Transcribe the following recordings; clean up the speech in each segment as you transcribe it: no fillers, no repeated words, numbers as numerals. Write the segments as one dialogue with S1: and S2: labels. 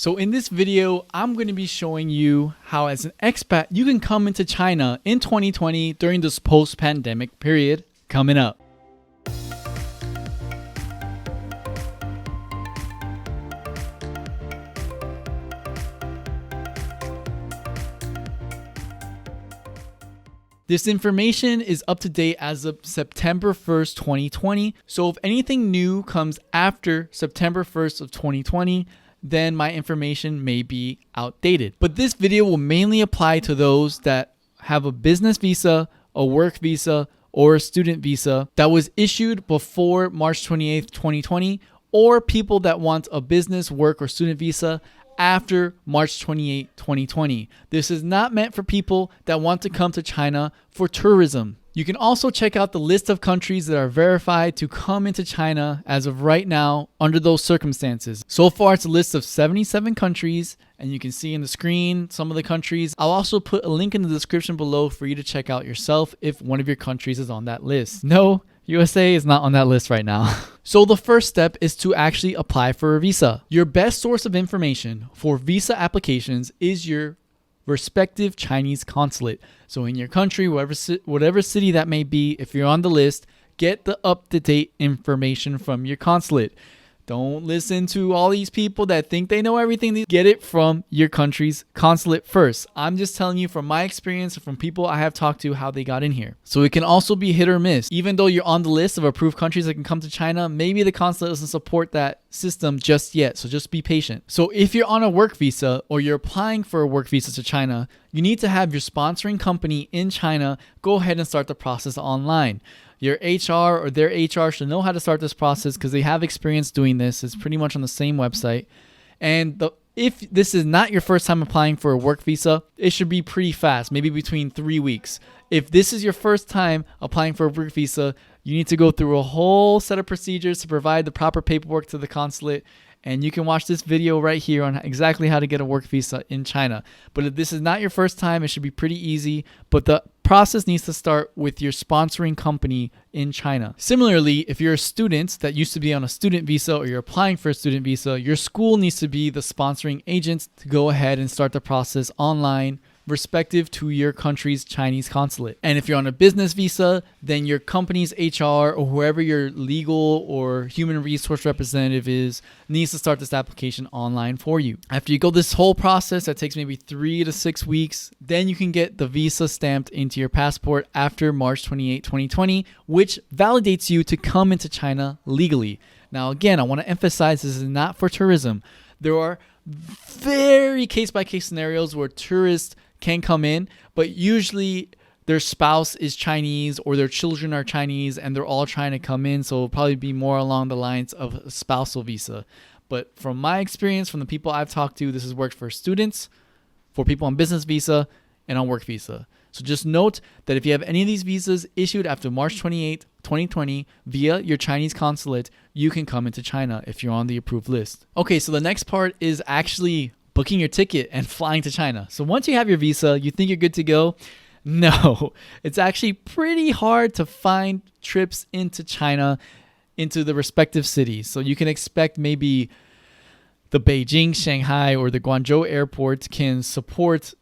S1: So in this video, I'm going to be showing you how as an expat, you can come into China in 2020 during this post-pandemic period coming up. This information is up to date as of September 1st, 2020. So if anything new comes after September 1st of 2020, then my information may be outdated. But this video will mainly apply to those that have a business visa, a work visa, or a student visa that was issued before March 28th, 2020, or people that want a business, work, or student visa after March 28, 2020. This is not meant for people that want to come to China for tourism. You can also check out the list of countries that are verified to come into China as of right now under those circumstances. So far, it's a list of 77 countries, and you can see in the screen some of the countries. I'll also put a link in the description below for you to check out yourself if one of your countries is on that list. No, USA is not on that list right now. So the first step is to actually apply for a visa. Your best source of information for visa applications is your respective Chinese consulate. So in your country, whatever city that may be, if you're on the list, get the up-to-date information from your consulate. Don't listen to all these people that think they know everything. Get it from your country's consulate first. I'm just telling you from my experience, from people I have talked to, how they got in here. So it can also be hit or miss. Even though you're on the list of approved countries that can come to China, maybe the consulate doesn't support that system just yet. So just be patient. So if you're on a work visa or you're applying for a work visa to China, you need to have your sponsoring company in China go ahead and start the process online. Your HR or their HR should know how to start this process because they have experience doing this. It's pretty much on the same website. And if this is not your first time applying for a work visa, it should be pretty fast, maybe between 3 weeks. If this is your first time applying for a work visa, you need to go through a whole set of procedures to provide the proper paperwork to the consulate. And you can watch this video right here on exactly how to get a work visa in China. But if this is not your first time, it should be pretty easy. But the process needs to start with your sponsoring company in China. Similarly, if you're a student that used to be on a student visa or you're applying for a student visa, your school needs to be the sponsoring agent to go ahead and start the process online, respective to your country's Chinese consulate. And if you're on a business visa, then your company's HR or whoever your legal or human resource representative is needs to start this application online for you. After you go this whole process that takes maybe 3 to 6 weeks, then you can get the visa stamped into your passport after March 28, 2020, which validates you to come into China legally. Now, again, I want to emphasize this is not for tourism. There are very case-by-case scenarios where tourists can come in, but usually their spouse is Chinese or their children are Chinese and they're all trying to come in. So it'll probably be more along the lines of a spousal visa. But from my experience, from the people I've talked to, this has worked for students, for people on business visa, and on work visa. So just note that if you have any of these visas issued after March 28, 2020 via your Chinese consulate, you can come into China if you're on the approved list. Okay, so the next part is actually booking your ticket and flying to China. So once you have your visa, you think you're good to go? No, it's actually pretty hard to find trips into China, into the respective cities. So you can expect maybe the Beijing, Shanghai, or the Guangzhou airport can support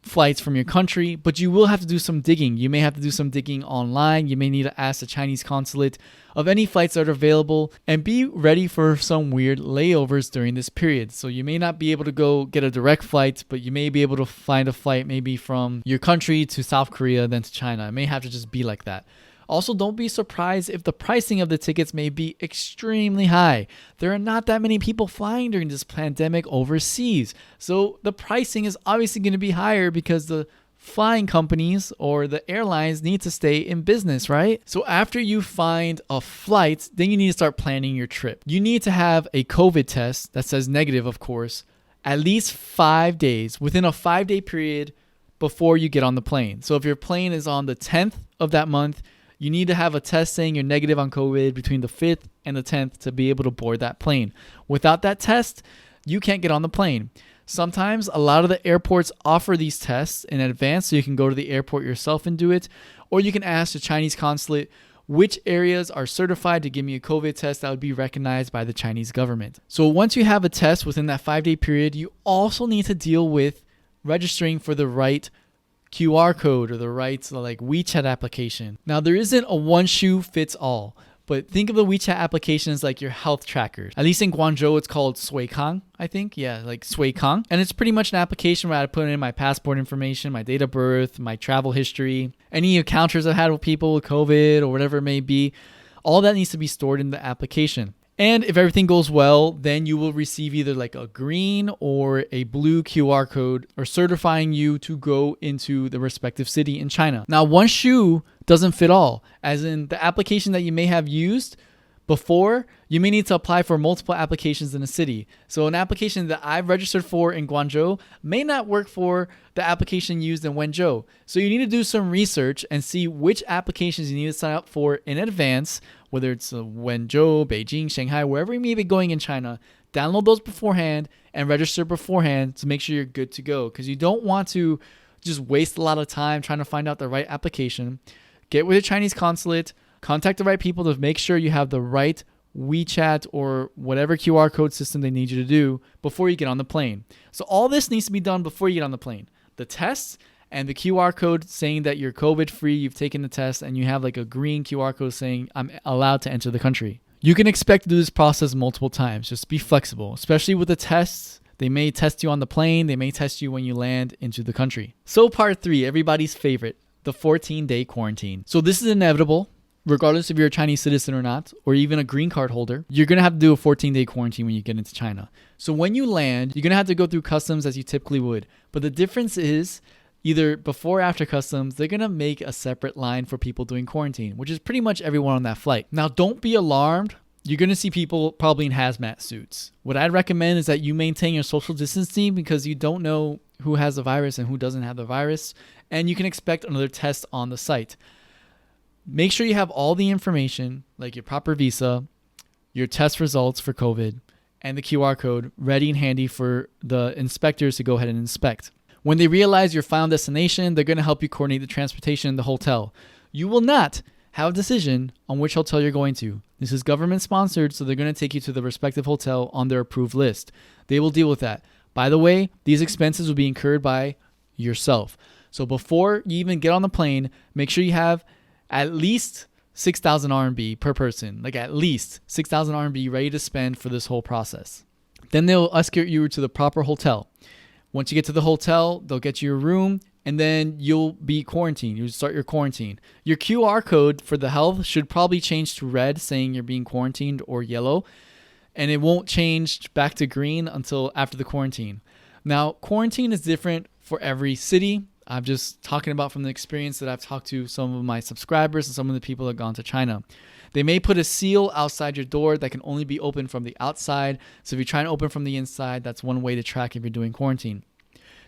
S1: flights from your country, but you will have to do some digging. You may have to do some digging online. You may need to ask the Chinese consulate of any flights that are available and be ready for some weird layovers during this period. So you may not be able to go get a direct flight, but you may be able to find a flight maybe from your country to South Korea, then to China. It may have to just be like that. Also, don't be surprised if the pricing of the tickets may be extremely high. There are not that many people flying during this pandemic overseas. So the pricing is obviously going to be higher because the flying companies or the airlines need to stay in business, right? So after you find a flight, then you need to start planning your trip. You need to have a COVID test that says negative, of course, at least 5 days, within a 5-day period before you get on the plane. So if your plane is on the 10th of that month, you need to have a test saying you're negative on COVID between the 5th and the 10th to be able to board that plane. Without that test, you can't get on the plane. Sometimes a lot of the airports offer these tests in advance so you can go to the airport yourself and do it, or you can ask the Chinese consulate which areas are certified to give me a COVID test that would be recognized by the Chinese government. So once you have a test within that 5-day period, you also need to deal with registering for the right QR code or the right like WeChat application. Now, there isn't a one shoe fits all, but think of the WeChat application as like your health tracker. At least in Guangzhou, it's called Suikang, I think. Yeah, like Suikang. And it's pretty much an application where I put in my passport information, my date of birth, my travel history, any encounters I've had with people with COVID or whatever it may be. All that needs to be stored in the application. And if everything goes well, then you will receive either like a green or a blue QR code or certifying you to go into the respective city in China. Now, one shoe doesn't fit all, as in the application that you may have used before, you may need to apply for multiple applications in a city. So an application that I've registered for in Guangzhou may not work for the application used in Wenzhou. So you need to do some research and see which applications you need to sign up for in advance, whether it's Wenzhou, Beijing, Shanghai, wherever you may be going in China. Download those beforehand and register beforehand to make sure you're good to go, because you don't want to just waste a lot of time trying to find out the right application. Get with your Chinese consulate, contact the right people to make sure you have the right WeChat or whatever QR code system they need you to do before you get on the plane. So all this needs to be done before you get on the plane. The tests and the QR code saying that you're COVID free, you've taken the test, and you have like a green QR code saying I'm allowed to enter the country. You can expect to do this process multiple times. Just be flexible, especially with the tests. They may test you on the plane. They may test you when you land into the country. So part 3, everybody's favorite, the 14-day quarantine. So this is inevitable. Regardless if you're a Chinese citizen or not, or even a green card holder, you're going to have to do a 14-day quarantine when you get into China. So when you land, you're going to have to go through customs as you typically would. But the difference is either before or after customs, they're going to make a separate line for people doing quarantine, which is pretty much everyone on that flight. Now, don't be alarmed. You're going to see people probably in hazmat suits. What I'd recommend is that you maintain your social distancing, because you don't know who has the virus and who doesn't have the virus. And you can expect another test on the site. Make sure you have all the information, like your proper visa, your test results for COVID, and the QR code ready and handy for the inspectors to go ahead and inspect. When they realize your final destination, they're going to help you coordinate the transportation and the hotel. You will not have a decision on which hotel you're going to. This is government sponsored, so they're going to take you to the respective hotel on their approved list. They will deal with that. By the way, these expenses will be incurred by yourself. So before you even get on the plane, make sure you have at least 6,000 RMB per person, like at least 6,000 RMB ready to spend for this whole process. Then they'll escort you to the proper hotel. Once you get to the hotel, they'll get you a room, and then you'll be quarantined. You'll start your quarantine. Your QR code for the health should probably change to red, saying you're being quarantined, or yellow, and it won't change back to green until after the quarantine. Now, quarantine is different for every city. I'm just talking about from the experience that I've talked to some of my subscribers and some of the people that have gone to China. They may put a seal outside your door that can only be opened from the outside. So if you're trying to open from the inside, that's one way to track if you're doing quarantine.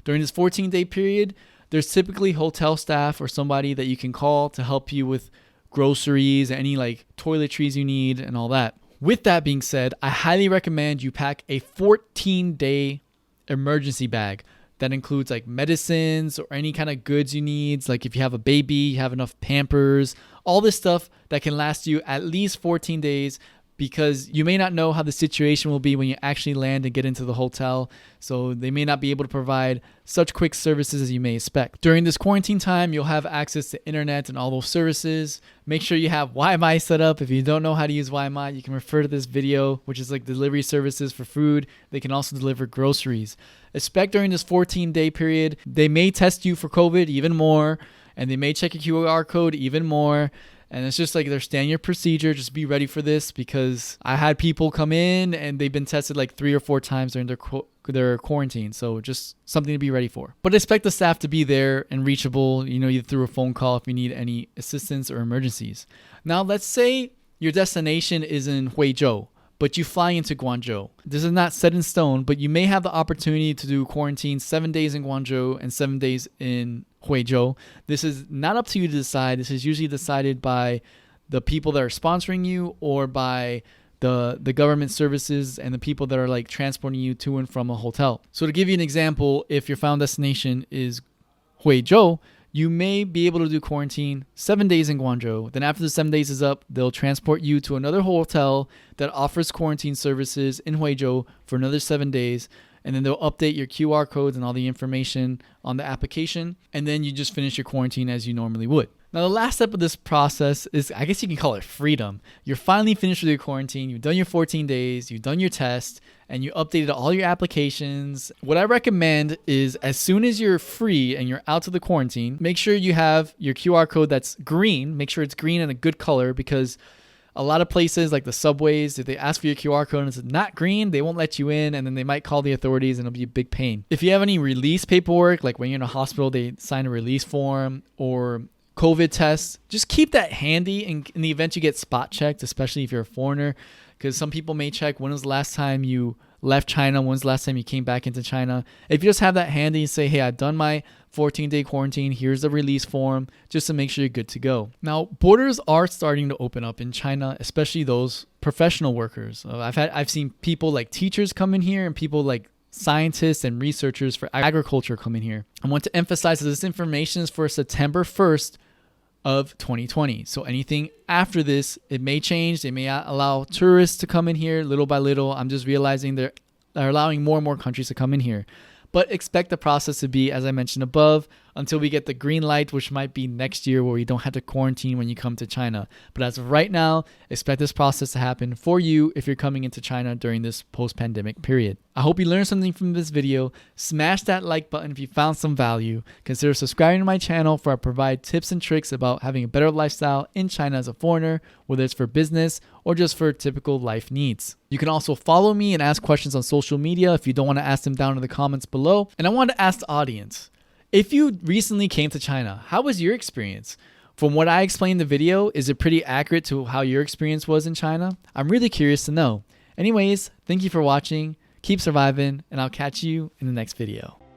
S1: During this 14-day period, there's typically hotel staff or somebody that you can call to help you with groceries, any like toiletries you need and all that. With that being said, I highly recommend you pack a 14-day emergency bag. That includes like medicines or any kind of goods you need. Like if you have a baby, you have enough Pampers, all this stuff that can last you at least 14 days, because you may not know how the situation will be when you actually land and get into the hotel. So they may not be able to provide such quick services as you may expect. During this quarantine time, you'll have access to internet and all those services. Make sure you have Wi-Fi set up. If you don't know how to use Wi-Fi, you can refer to this video, which is like delivery services for food. They can also deliver groceries. Expect during this 14-day period, they may test you for COVID even more, and they may check your QR code even more. And it's just like their standard procedure. Just be ready for this, because I had people come in and they've been tested like 3 or 4 times during their quarantine. So just something to be ready for. But expect the staff to be there and reachable, either through a phone call if you need any assistance or emergencies. Now, let's say your destination is in Huizhou, but you fly into Guangzhou. This is not set in stone, but you may have the opportunity to do quarantine 7 days in Guangzhou and 7 days in Huizhou. This is not up to you to decide. This is usually decided by the people that are sponsoring you, or by the government services and the people that are like transporting you to and from a hotel. So to give you an example, if your final destination is Huizhou, you may be able to do quarantine 7 days in Guangzhou. Then after the 7 days is up, they'll transport you to another hotel that offers quarantine services in Huizhou for another 7 days. And then they'll update your QR codes and all the information on the application. And then you just finish your quarantine as you normally would. Now, the last step of this process is, I guess you can call it freedom. You're finally finished with your quarantine. You've done your 14 days. You've done your test. And you updated all your applications. What I recommend is as soon as you're free and you're out of the quarantine, make sure you have your QR code that's green. Make sure it's green and a good color, because a lot of places like the subways, if they ask for your QR code and it's not green, they won't let you in, and then they might call the authorities and it'll be a big pain. If you have any release paperwork, like when you're in a hospital, they sign a release form, or COVID tests, just keep that handy in the event you get spot checked, especially if you're a foreigner, because some people may check when was the last time you left China, when's the last time you came back into China. If you just have that handy and say, hey, I've done my 14-day quarantine, here's the release form, just to make sure you're good to go. Now, borders are starting to open up in China, especially those professional workers. I've seen people like teachers come in here and people like scientists and researchers for agriculture come in here. I want to emphasize that this information is for September 1st of 2020. So anything after this, it may change. They may allow tourists to come in here little by little. I'm just realizing they're allowing more and more countries to come in here. But expect the process to be, as I mentioned above, until we get the green light, which might be next year, where we don't have to quarantine when you come to China. But as of right now, expect this process to happen for you if you're coming into China during this post-pandemic period. I hope you learned something from this video. Smash that like button if you found some value. Consider subscribing to my channel, for I provide tips and tricks about having a better lifestyle in China as a foreigner, whether it's for business or just for typical life needs. You can also follow me and ask questions on social media if you don't want to ask them down in the comments below. And I want to ask the audience, if you recently came to China, how was your experience? From what I explained in the video, is it pretty accurate to how your experience was in China? I'm really curious to know. Anyways, thank you for watching. Keep surviving, and I'll catch you in the next video.